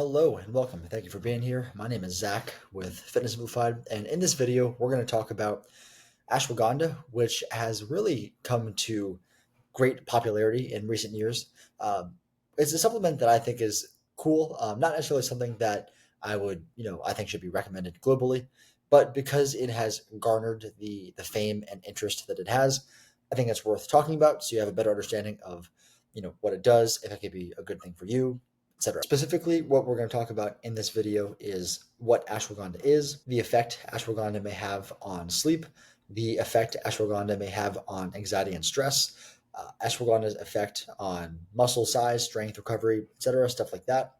Hello and welcome. Thank you for being here. My name is Zach with Fitness Simplified, and in this video, we're going to talk about ashwagandha, which has really come to great popularity in recent years. It's a supplement that I think is cool, not necessarily something that I think should be recommended globally, but because it has garnered the fame and interest that it has, I think it's worth talking about so you have a better understanding of, what it does, if it could be a good thing for you, etc. Specifically, what we're going to talk about in this video is what ashwagandha is, the effect ashwagandha may have on sleep, the effect ashwagandha may have on anxiety and stress, ashwagandha's effect on muscle size, strength, recovery, etc., stuff like that,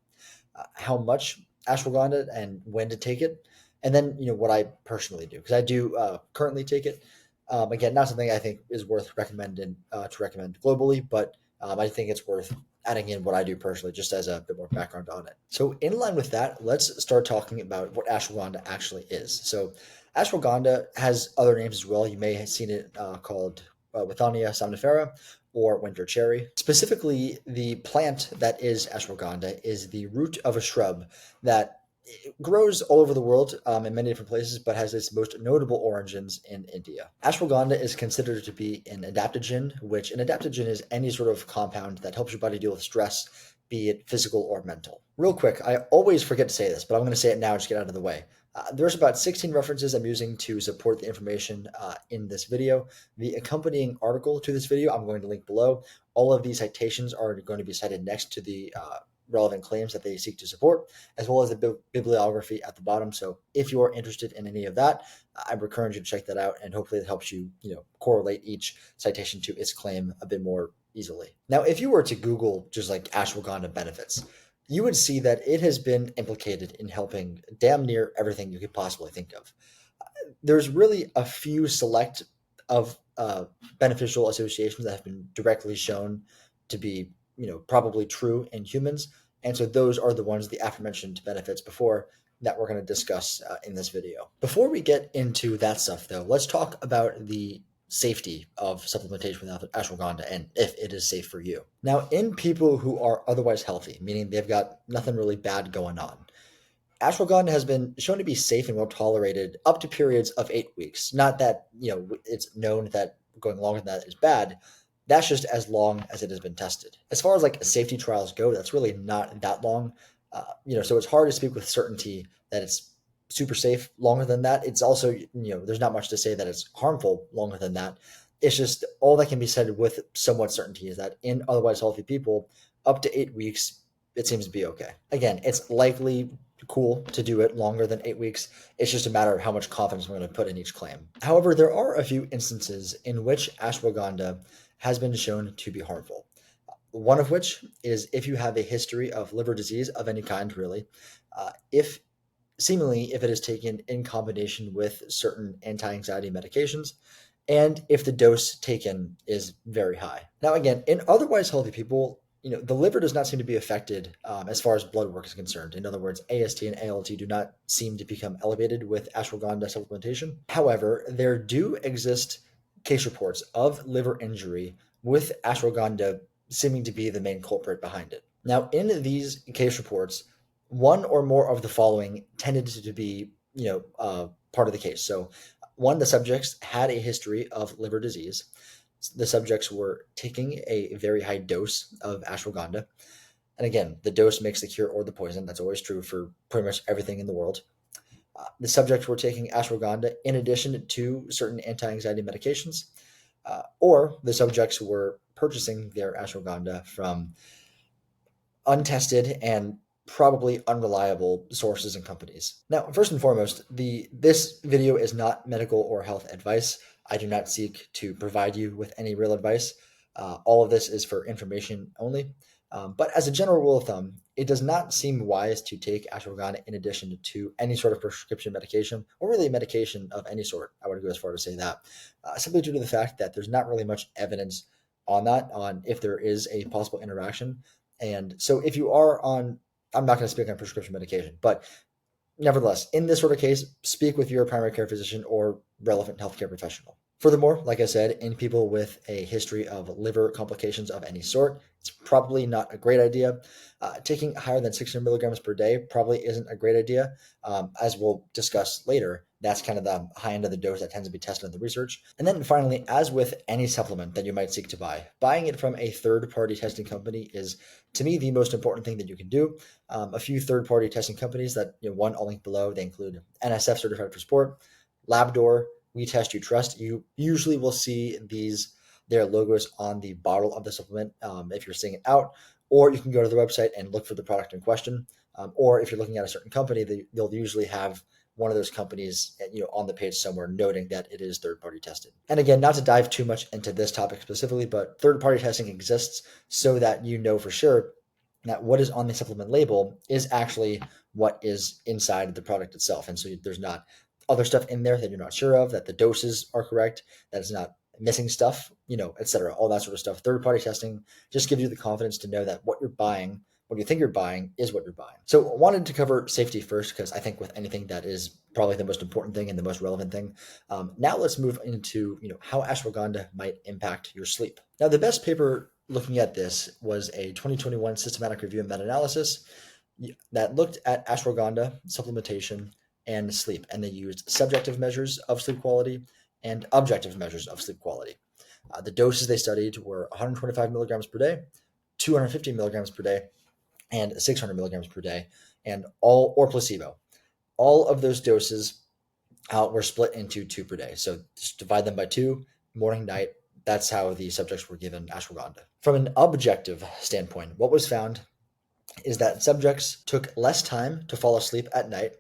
how much ashwagandha and when to take it, and then what I personally do because I do currently take it. Again, not something I think is worth recommending to recommend globally, but I think it's worth adding in what I do personally, just as a bit more background on it. So, in line with that, let's start talking about what ashwagandha actually is. So, ashwagandha has other names as well. You may have seen it called Withania somnifera or winter cherry. Specifically, the plant that is ashwagandha is the root of a shrub that grows all over the world in many different places, but has its most notable origins in India. Ashwagandha is considered to be an adaptogen, which an adaptogen is any sort of compound that helps your body deal with stress, be it physical or mental. Real quick, I always forget to say this, but I'm going to say it now and just get out of the way. There's about 16 references I'm using to support the information in this video. The accompanying article to this video, I'm going to link below. All of these citations are going to be cited next to the relevant claims that they seek to support, as well as the bibliography at the bottom. So if you are interested in any of that, I would encourage you to check that out, and hopefully it helps you, correlate each citation to its claim a bit more easily. Now, if you were to Google just like ashwagandha benefits, you would see that it has been implicated in helping damn near everything you could possibly think of. There's really a few select of beneficial associations that have been directly shown to be, probably true in humans. And so those are the ones, the aforementioned benefits before, that we're going to discuss in this video. Before we get into that stuff, though, let's talk about the safety of supplementation with ashwagandha and if it is safe for you. Now, in people who are otherwise healthy, meaning they've got nothing really bad going on, ashwagandha has been shown to be safe and well tolerated up to periods of 8 weeks. Not that, it's known that going longer than that is bad. That's just as long as it has been tested. As far as like safety trials go, that's really not that long. So it's hard to speak with certainty that it's super safe longer than that. It's also, there's not much to say that it's harmful longer than that. It's just all that can be said with somewhat certainty is that in otherwise healthy people, up to 8 weeks, it seems to be okay. Again, it's likely cool to do it longer than 8 weeks. It's just a matter of how much confidence we're going to put in each claim. However, there are a few instances in which ashwagandha has been shown to be harmful. One of which is if you have a history of liver disease of any kind, really, if it is taken in combination with certain anti-anxiety medications, and if the dose taken is very high. Now, again, in otherwise healthy people, the liver does not seem to be affected as far as blood work is concerned. In other words, AST and ALT do not seem to become elevated with ashwagandha supplementation. However, there do exist case reports of liver injury with ashwagandha seeming to be the main culprit behind it. Now, in these case reports, one or more of the following tended to be, part of the case. So, one, the subjects had a history of liver disease. The subjects were taking a very high dose of ashwagandha. And again, the dose makes the cure or the poison. That's always true for pretty much everything in the world. The subjects were taking ashwagandha in addition to certain anti-anxiety medications, or the subjects were purchasing their ashwagandha from untested and probably unreliable sources and companies. Now, first and foremost, this video is not medical or health advice. I do not seek to provide you with any real advice. All of this is for information only. But as a general rule of thumb, it does not seem wise to take ashwagandha in addition to any sort of prescription medication, or really medication of any sort. I would go as far as to say that, simply due to the fact that there's not really much evidence on that, on if there is a possible interaction. And so if you are on, I'm not going to speak on prescription medication, but nevertheless, in this sort of case, speak with your primary care physician or relevant healthcare professional. Furthermore, like I said, in people with a history of liver complications of any sort, it's probably not a great idea. Taking higher than 600 milligrams per day probably isn't a great idea. As we'll discuss later, that's kind of the high end of the dose that tends to be tested in the research. And then finally, as with any supplement that you might seek to buy, buying it from a third-party testing company is, to me, the most important thing that you can do. A few third-party testing companies that, one, I'll link below. They include NSF Certified for Sport, Labdoor, We Test You Trust. You usually will see their logos on the bottle of the supplement if you're seeing it out, or you can go to the website and look for the product in question. Or if you're looking at a certain company, they'll usually have one of those companies on the page somewhere noting that it is third-party tested. And again, not to dive too much into this topic specifically, but third-party testing exists so that you know for sure that what is on the supplement label is actually what is inside the product itself. And so there's not other stuff in there that you're not sure of, that the doses are correct, that it's not missing stuff, et cetera, all that sort of stuff. Third-party testing just gives you the confidence to know that what you're buying, what you think you're buying, is what you're buying. So I wanted to cover safety first, because I think with anything that is probably the most important thing and the most relevant thing. Now let's move into how ashwagandha might impact your sleep. Now, the best paper looking at this was a 2021 systematic review and meta-analysis that looked at ashwagandha supplementation and sleep, and they used subjective measures of sleep quality and objective measures of sleep quality. The doses they studied were 125 milligrams per day, 250 milligrams per day, and 600 milligrams per day, and or placebo. All of those doses were split into 2 per day. So just divide them by 2, morning, night. That's how the subjects were given ashwagandha. From an objective standpoint, what was found is that subjects took less time to fall asleep at night.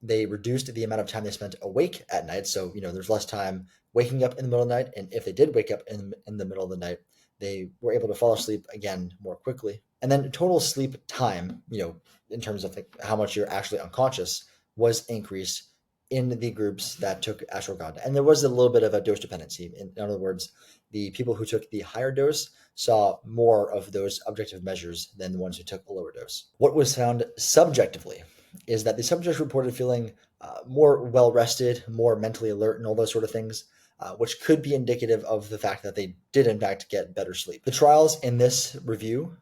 They reduced the amount of time they spent awake at night. So, there's less time waking up in the middle of the night. And if they did wake up in the middle of the night, they were able to fall asleep again more quickly. And then total sleep time, in terms of how much you're actually unconscious, was increased in the groups that took ashwagandha. And there was a little bit of a dose dependency. In other words, the people who took the higher dose saw more of those objective measures than the ones who took a lower dose. What was found subjectively is that the subjects reported feeling more well-rested, more mentally alert, and all those sort of things, which could be indicative of the fact that they did, in fact, get better sleep. The trials in this review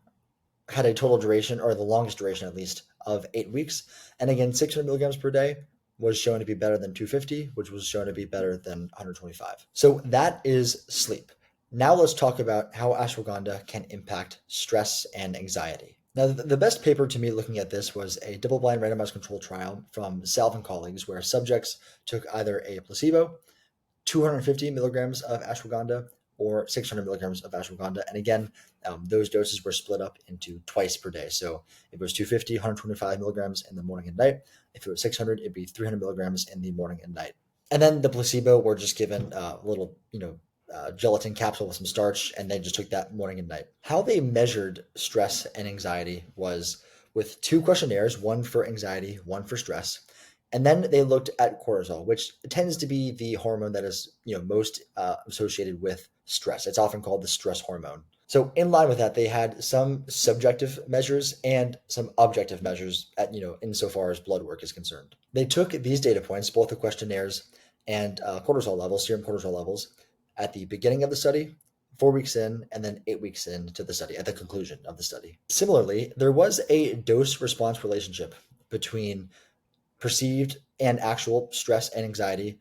had a total duration, or the longest duration at least, of 8 weeks. And again, 600 milligrams per day was shown to be better than 250, which was shown to be better than 125. So that is sleep. Now let's talk about how ashwagandha can impact stress and anxiety. Now, the best paper to me looking at this was a double-blind randomized controlled trial from Salve and colleagues, where subjects took either a placebo, 250 milligrams of ashwagandha, or 600 milligrams of ashwagandha. And again, those doses were split up into twice per day. So if it was 250, 125 milligrams in the morning and night. If it was 600, it'd be 300 milligrams in the morning and night. And then the placebo were just given a little, gelatin capsule with some starch, and they just took that morning and night. How they measured stress and anxiety was with 2 questionnaires, one for anxiety, one for stress. And then they looked at cortisol, which tends to be the hormone that is most associated with stress. It's often called the stress hormone. So in line with that, they had some subjective measures and some objective measures at insofar as blood work is concerned. They took these data points, both the questionnaires and cortisol levels, serum cortisol levels, at the beginning of the study, 4 weeks in, and then 8 weeks into the study, at the conclusion of the study. Similarly, there was a dose-response relationship between perceived and actual stress and anxiety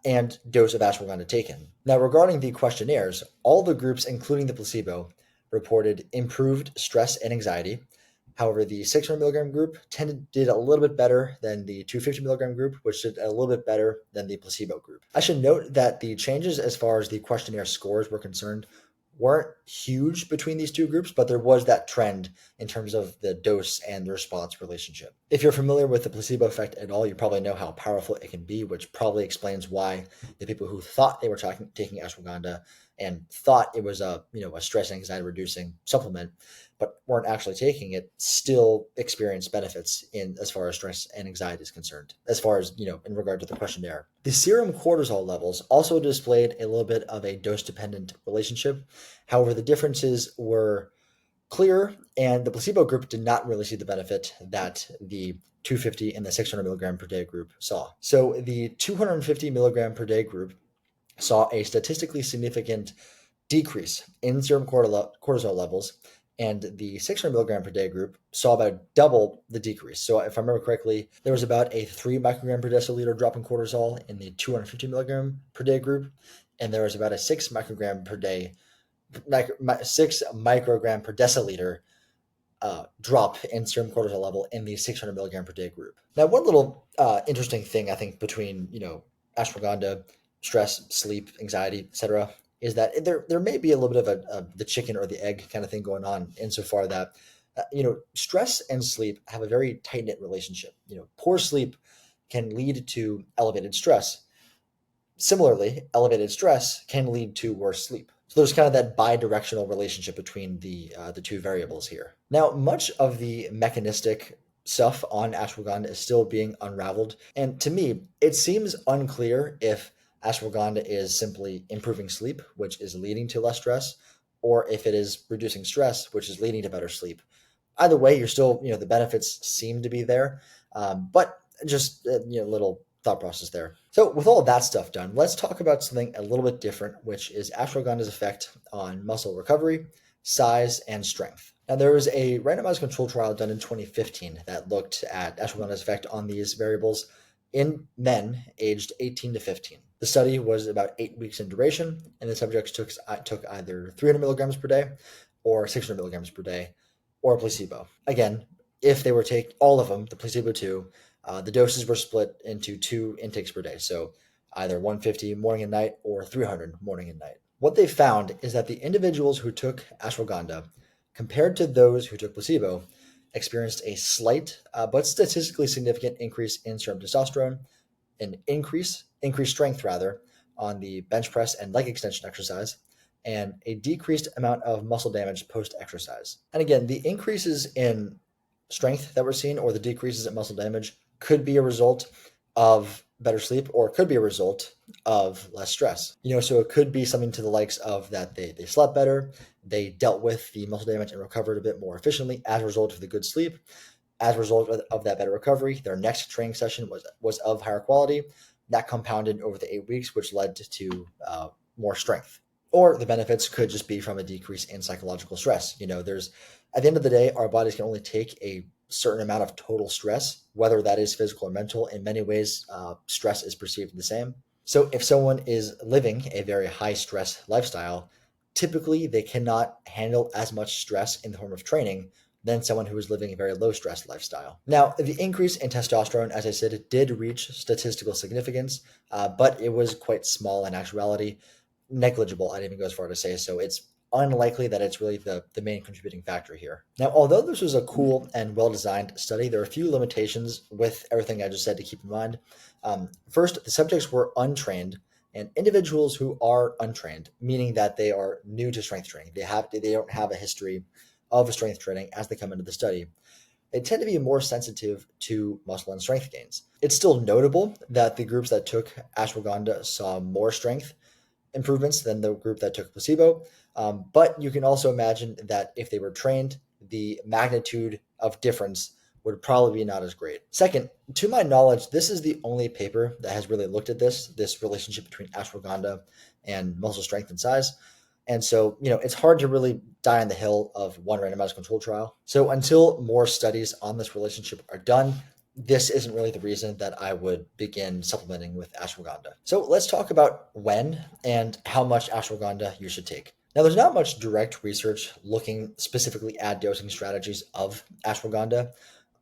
and dose of ashwagandha taken. Now, regarding the questionnaires, all the groups, including the placebo, reported improved stress and anxiety. However, the 600 milligram group did a little bit better than the 250 milligram group, which did a little bit better than the placebo group. I should note that the changes as far as the questionnaire scores were concerned weren't huge between these two groups, but there was that trend in terms of the dose and the response relationship. If you're familiar with the placebo effect at all, you probably know how powerful it can be, which probably explains why the people who thought they were taking ashwagandha and thought it was a stress and anxiety reducing supplement, but weren't actually taking it, still experience benefits in as far as stress and anxiety is concerned, as far as, in regard to the questionnaire. The serum cortisol levels also displayed a little bit of a dose-dependent relationship. However, the differences were clear, and the placebo group did not really see the benefit that the 250 and the 600 milligram per day group saw. So the 250 milligram per day group saw a statistically significant decrease in serum cortisol levels, and the 600 milligram per day group saw about double the decrease. So, if I remember correctly, there was about a 3 microgram per deciliter drop in cortisol in the 250 milligram per day group, and there was about a 6 microgram per day, 6 microgram per deciliter drop in serum cortisol level in the 600 milligram per day group. Now, one little interesting thing I think between ashwagandha, stress, sleep, anxiety, etc., is that there may be a little bit of the chicken or the egg kind of thing going on insofar that stress and sleep have a very tight knit relationship. Poor sleep can lead to elevated stress. Similarly, elevated stress can lead to worse sleep. So there's kind of that bi-directional relationship between the two variables here. Now, much of the mechanistic stuff on ashwagandha is still being unraveled, and to me, it seems unclear if ashwagandha is simply improving sleep, which is leading to less stress, or if it is reducing stress, which is leading to better sleep. Either way, you're still, the benefits seem to be there, but just little thought process there. So with all of that stuff done, let's talk about something a little bit different, which is ashwagandha's effect on muscle recovery, size, and strength. Now, there was a randomized control trial done in 2015 that looked at ashwagandha's effect on these variables in men aged 18 to 15. The study was about 8 weeks in duration, and the subjects took either 300 milligrams per day or 600 milligrams per day or a placebo. Again, if they were take all of them, the placebo too, the doses were split into 2 intakes per day, so either 150 morning and night or 300 morning and night. What they found is that the individuals who took ashwagandha, compared to those who took placebo, experienced a slight but statistically significant increase in serum testosterone, an increased strength rather on the bench press and leg extension exercise, and a decreased amount of muscle damage post-exercise. And again, the increases in strength that we're seeing or the decreases in muscle damage could be a result of better sleep or it could be a result of less stress. So it could be something to the likes of that they slept better, they dealt with the muscle damage and recovered a bit more efficiently as a result of the good sleep. As a result of that better recovery, their next training session was of higher quality. That compounded over the 8 weeks, which led to more strength. Or the benefits could just be from a decrease in psychological stress. There's at the end of the day, our bodies can only take a certain amount of total stress, whether that is physical or mental. In many ways, stress is perceived the same. So if someone is living a very high stress lifestyle, typically they cannot handle as much stress in the form of training than someone who is living a very low stress lifestyle. Now, the increase in testosterone, as I said, did reach statistical significance, but it was quite small in actuality, negligible, I'd even go as far to say. So it's unlikely that it's really the main contributing factor here. Now, although this was a cool and well-designed study, there are a few limitations with everything I just said to keep in mind. First, the subjects were untrained, and individuals who are untrained, meaning that they are new to strength training, they don't have a history of strength training as they come into the study, they tend to be more sensitive to muscle and strength gains. It's still notable that the groups that took ashwagandha saw more strength improvements than the group that took placebo. But you can also imagine that if they were trained, the magnitude of difference would probably be not as great. Second, to my knowledge, this is the only paper that has really looked at this relationship between ashwagandha and muscle strength and size. And so, it's hard to really die on the hill of one randomized control trial. So until more studies on this relationship are done, this isn't really the reason that I would begin supplementing with ashwagandha. So let's talk about when and how much ashwagandha you should take. Now, there's not much direct research looking specifically at dosing strategies of ashwagandha.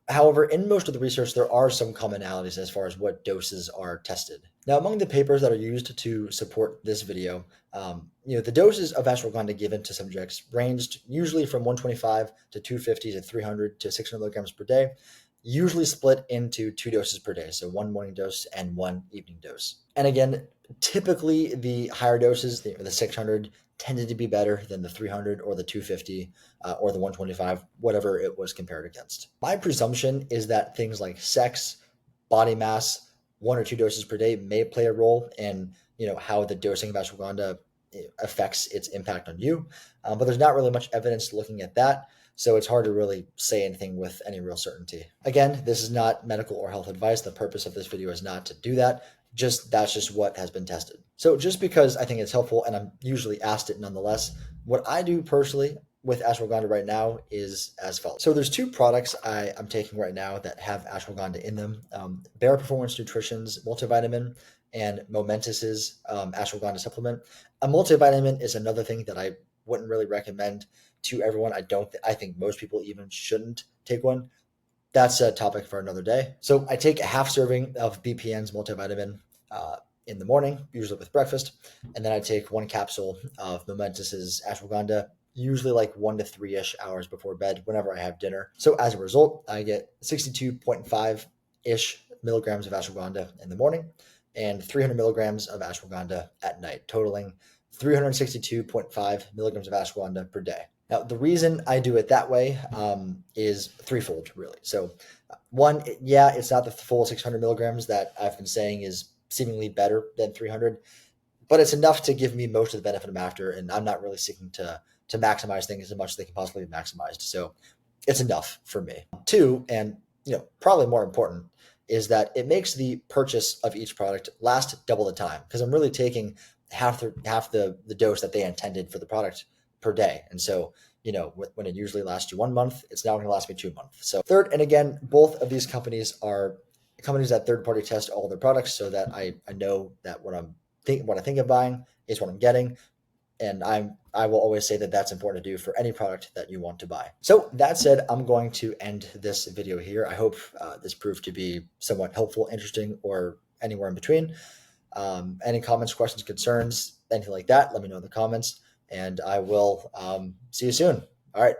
However, in most of the research, there are some commonalities as far as what doses are tested. Now, among the papers that are used to support this video, the doses of ashwagandha given to subjects ranged usually from 125 to 250 to 300 to 600 milligrams per day, usually split into 2 doses per day, so 1 morning dose and 1 evening dose. And again, typically the higher doses, the 600, tended to be better than the 300 or the 250 or the 125, whatever it was compared against. My presumption is that things like sex, body mass, 1 or 2 doses per day may play a role in how the dosing of ashwagandha affects its impact on you, but there's not really much evidence looking at that. So it's hard to really say anything with any real certainty. Again, this is not medical or health advice. The purpose of this video is not to do that. Just that's just what has been tested. So just because I think it's helpful and I'm usually asked it nonetheless, what I do personally with ashwagandha right now is as follows. So there's two products I'm taking right now that have ashwagandha in them: Bare Performance Nutrition's multivitamin and Momentus's ashwagandha supplement. A multivitamin is another thing that I wouldn't really recommend to everyone. I think most people even shouldn't take one. That's a topic for another day. So I take a half serving of BPN's multivitamin uh, in the morning, usually with breakfast, and then I take one capsule of Momentus's ashwagandha, usually like 1 to 3 ish hours before bed, whenever I have dinner. So as a result, I get 62.5 ish milligrams of ashwagandha in the morning and 300 milligrams of ashwagandha at night, totaling 362.5 milligrams of ashwagandha per day. Now, the reason I do it that way is threefold, really. So, one, yeah, it's not the full 600 milligrams that I've been saying is seemingly better than 300, but it's enough to give me most of the benefit I'm after, and I'm not really seeking to maximize things as much as they can possibly be maximized. So, it's enough for me. Two, and probably more important, is that it makes the purchase of each product last double the time because I'm really taking half the dose that they intended for the product per day. And so, when it usually lasts you 1 month, it's now going to last me 2 months. So third, and again, both of these companies are companies that third party test all their products so that I know that what I think of buying is what I'm getting, and I will always say that that's important to do for any product that you want to buy. So that said, I'm going to end this video here. I hope this proved to be somewhat helpful, interesting, or anywhere in between. Any comments, questions, concerns, anything like that, let me know in the comments, and I will see you soon. All right.